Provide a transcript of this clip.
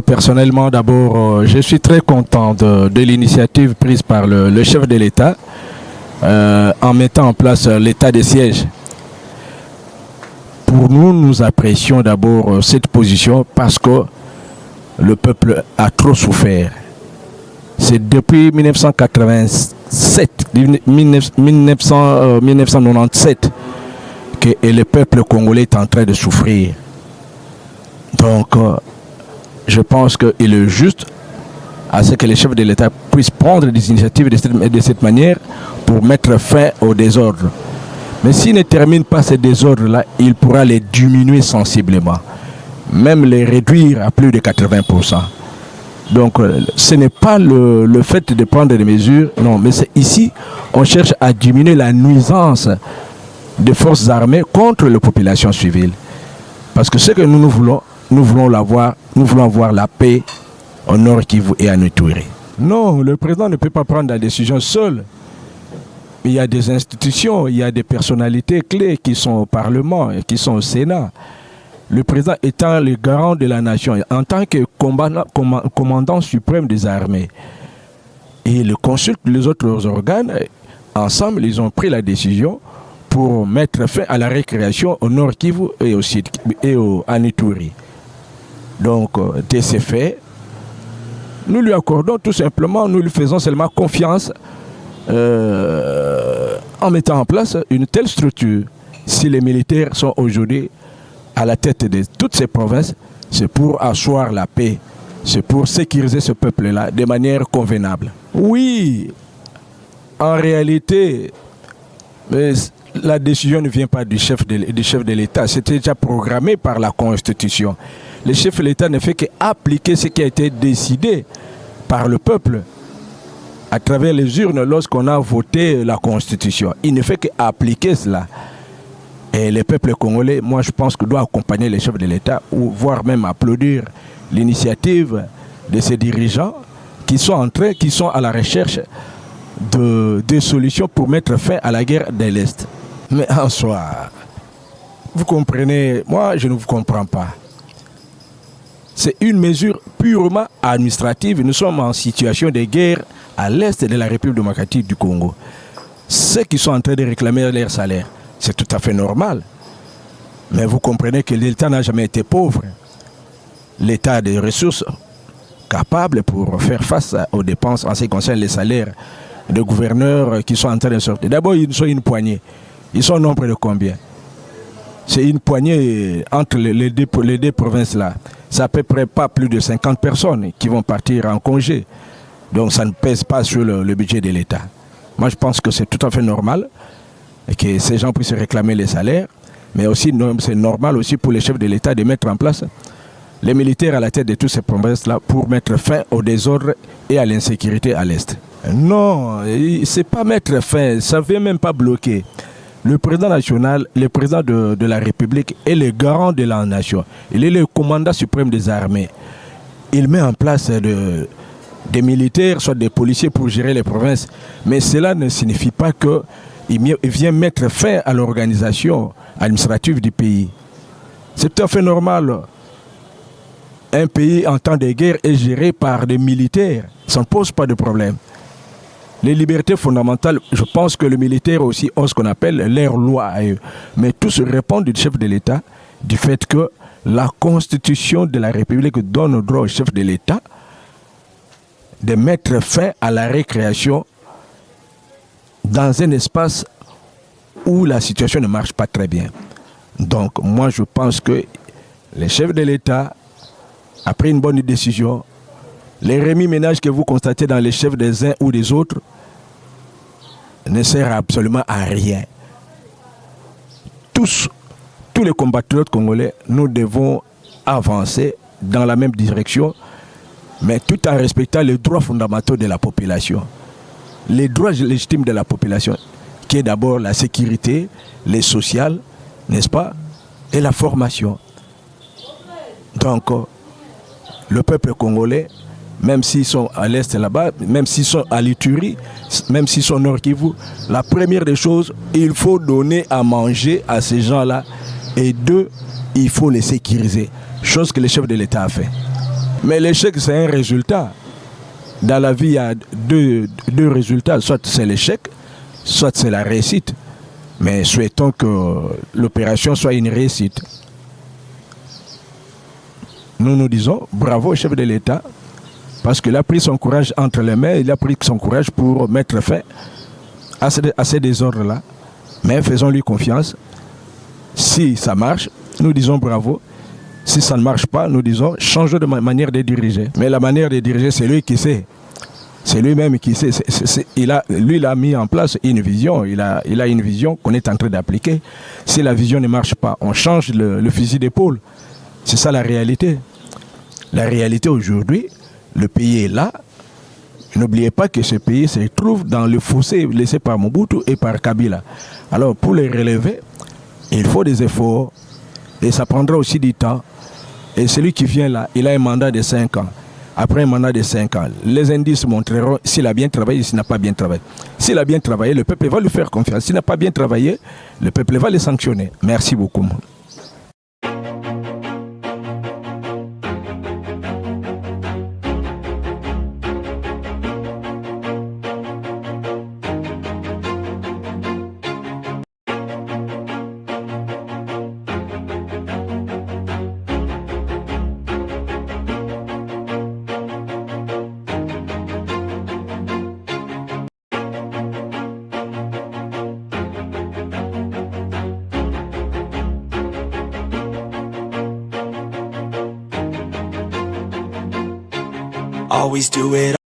Personnellement, d'abord, je suis très content de l'initiative prise par le chef de l'État en mettant en place l'état de siège. Pour nous, nous apprécions d'abord cette position parce que le peuple a trop souffert. C'est depuis 1997 que le peuple congolais est en train de souffrir. Donc, je pense qu'il est juste à ce que les chefs de l'État puissent prendre des initiatives de cette manière pour mettre fin au désordre. Mais s'il ne termine pas ces désordres-là, il pourra les diminuer sensiblement, même les réduire à plus de 80%. Donc, ce n'est pas le fait de prendre des mesures, non, mais c'est ici, on cherche à diminuer la nuisance des forces armées contre la population civile. Parce que ce que nous voulons, nous voulons avoir la paix au Nord Kivu et à Ituri. Non, le président ne peut pas prendre la décision seul. Il y a des institutions, il y a des personnalités clés qui sont au Parlement et qui sont au Sénat. Le président étant le garant de la nation, en tant que commandant suprême des armées, il consulte les autres organes. Ensemble, ils ont pris la décision pour mettre fin à la récréation au Nord Kivu et au Sud et à Ituri. Donc, de ces faits, nous lui accordons tout simplement, nous lui faisons seulement confiance en mettant en place une telle structure. Si les militaires sont aujourd'hui à la tête de toutes ces provinces, c'est pour asseoir la paix, c'est pour sécuriser ce peuple-là de manière convenable. Oui, en réalité, mais la décision ne vient pas du chef de l'État, c'était déjà programmé par la Constitution. Le chef de l'État ne fait qu'appliquer ce qui a été décidé par le peuple à travers les urnes lorsqu'on a voté la Constitution. Il ne fait qu'appliquer cela. Et le peuple congolais, moi je pense que doit accompagner les chefs de l'État ou voire même applaudir l'initiative de ces dirigeants qui sont à la recherche de solutions pour mettre fin à la guerre de l'Est. Mais en soi, vous comprenez, moi je ne vous comprends pas. C'est une mesure purement administrative. Nous sommes en situation de guerre à l'est de la République démocratique du Congo. Ceux qui sont en train de réclamer leur salaire, c'est tout à fait normal. Mais vous comprenez que l'État n'a jamais été pauvre. L'État a des ressources capables pour faire face aux dépenses en ce qui concerne les salaires de gouverneurs qui sont en train de sortir. D'abord, ils sont une poignée. Ils sont au nombre de combien? C'est une poignée entre les deux provinces-là. C'est à peu près pas plus de 50 personnes qui vont partir en congé. Donc ça ne pèse pas sur le budget de l'État. Moi je pense que c'est tout à fait normal que ces gens puissent réclamer les salaires, mais aussi c'est normal aussi pour les chefs de l'État de mettre en place les militaires à la tête de toutes ces provinces-là pour mettre fin au désordre et à l'insécurité à l'Est. Non, c'est pas mettre fin, ça ne vient même pas bloquer. Le président national, le président de la République est le garant de la nation. Il est le commandant suprême des armées. Il met en place des militaires, soit des policiers pour gérer les provinces. Mais cela ne signifie pas qu'il vient mettre fin à l'organisation administrative du pays. C'est tout à fait normal. Un pays en temps de guerre est géré par des militaires. Ça ne pose pas de problème. Les libertés fondamentales, je pense que les militaires aussi ont ce qu'on appelle leurs lois à eux. Mais tout se répond du chef de l'État, du fait que la Constitution de la République donne le droit au chef de l'État de mettre fin à la récréation dans un espace où la situation ne marche pas très bien. Donc moi je pense que le chef de l'État a pris une bonne décision. Les remue-ménages que vous constatez dans les chefs des uns ou des autres ne servent absolument à rien. Tous les compatriotes congolais, nous devons avancer dans la même direction, mais tout en respectant les droits fondamentaux de la population. Les droits légitimes de la population, qui est d'abord la sécurité, les sociales, n'est-ce pas, et la formation. Donc, le peuple congolais, même s'ils sont à l'est là-bas, même s'ils sont à l'Ituri, même s'ils sont au Nord Kivu, la première des choses, il faut donner à manger à ces gens-là. Et deux, il faut les sécuriser, chose que le chef de l'État a fait. Mais l'échec, c'est un résultat. Dans la vie, il y a deux résultats. Soit c'est l'échec, soit c'est la réussite. Mais souhaitons que l'opération soit une réussite. Nous disons bravo au chef de l'État, parce qu'il a pris son courage entre les mains, il a pris son courage pour mettre fin à ces désordres-là. Mais faisons-lui confiance. Si ça marche, nous disons bravo. Si ça ne marche pas, nous disons changeons de manière de diriger. Mais la manière de diriger, c'est lui qui sait. C'est lui-même qui sait. Il a mis en place une vision. Il a une vision qu'on est en train d'appliquer. Si la vision ne marche pas, on change le fusil d'épaule. C'est ça la réalité. La réalité aujourd'hui, le pays est là. N'oubliez pas que ce pays se trouve dans le fossé laissé par Mobutu et par Kabila. Alors pour les relever, il faut des efforts et ça prendra aussi du temps. Et celui qui vient là, il a un mandat de 5 ans. Après un mandat de 5 ans, les indices montreront s'il a bien travaillé, s'il n'a pas bien travaillé. S'il a bien travaillé, le peuple va lui faire confiance. S'il n'a pas bien travaillé, le peuple va le sanctionner. Merci beaucoup. Always do it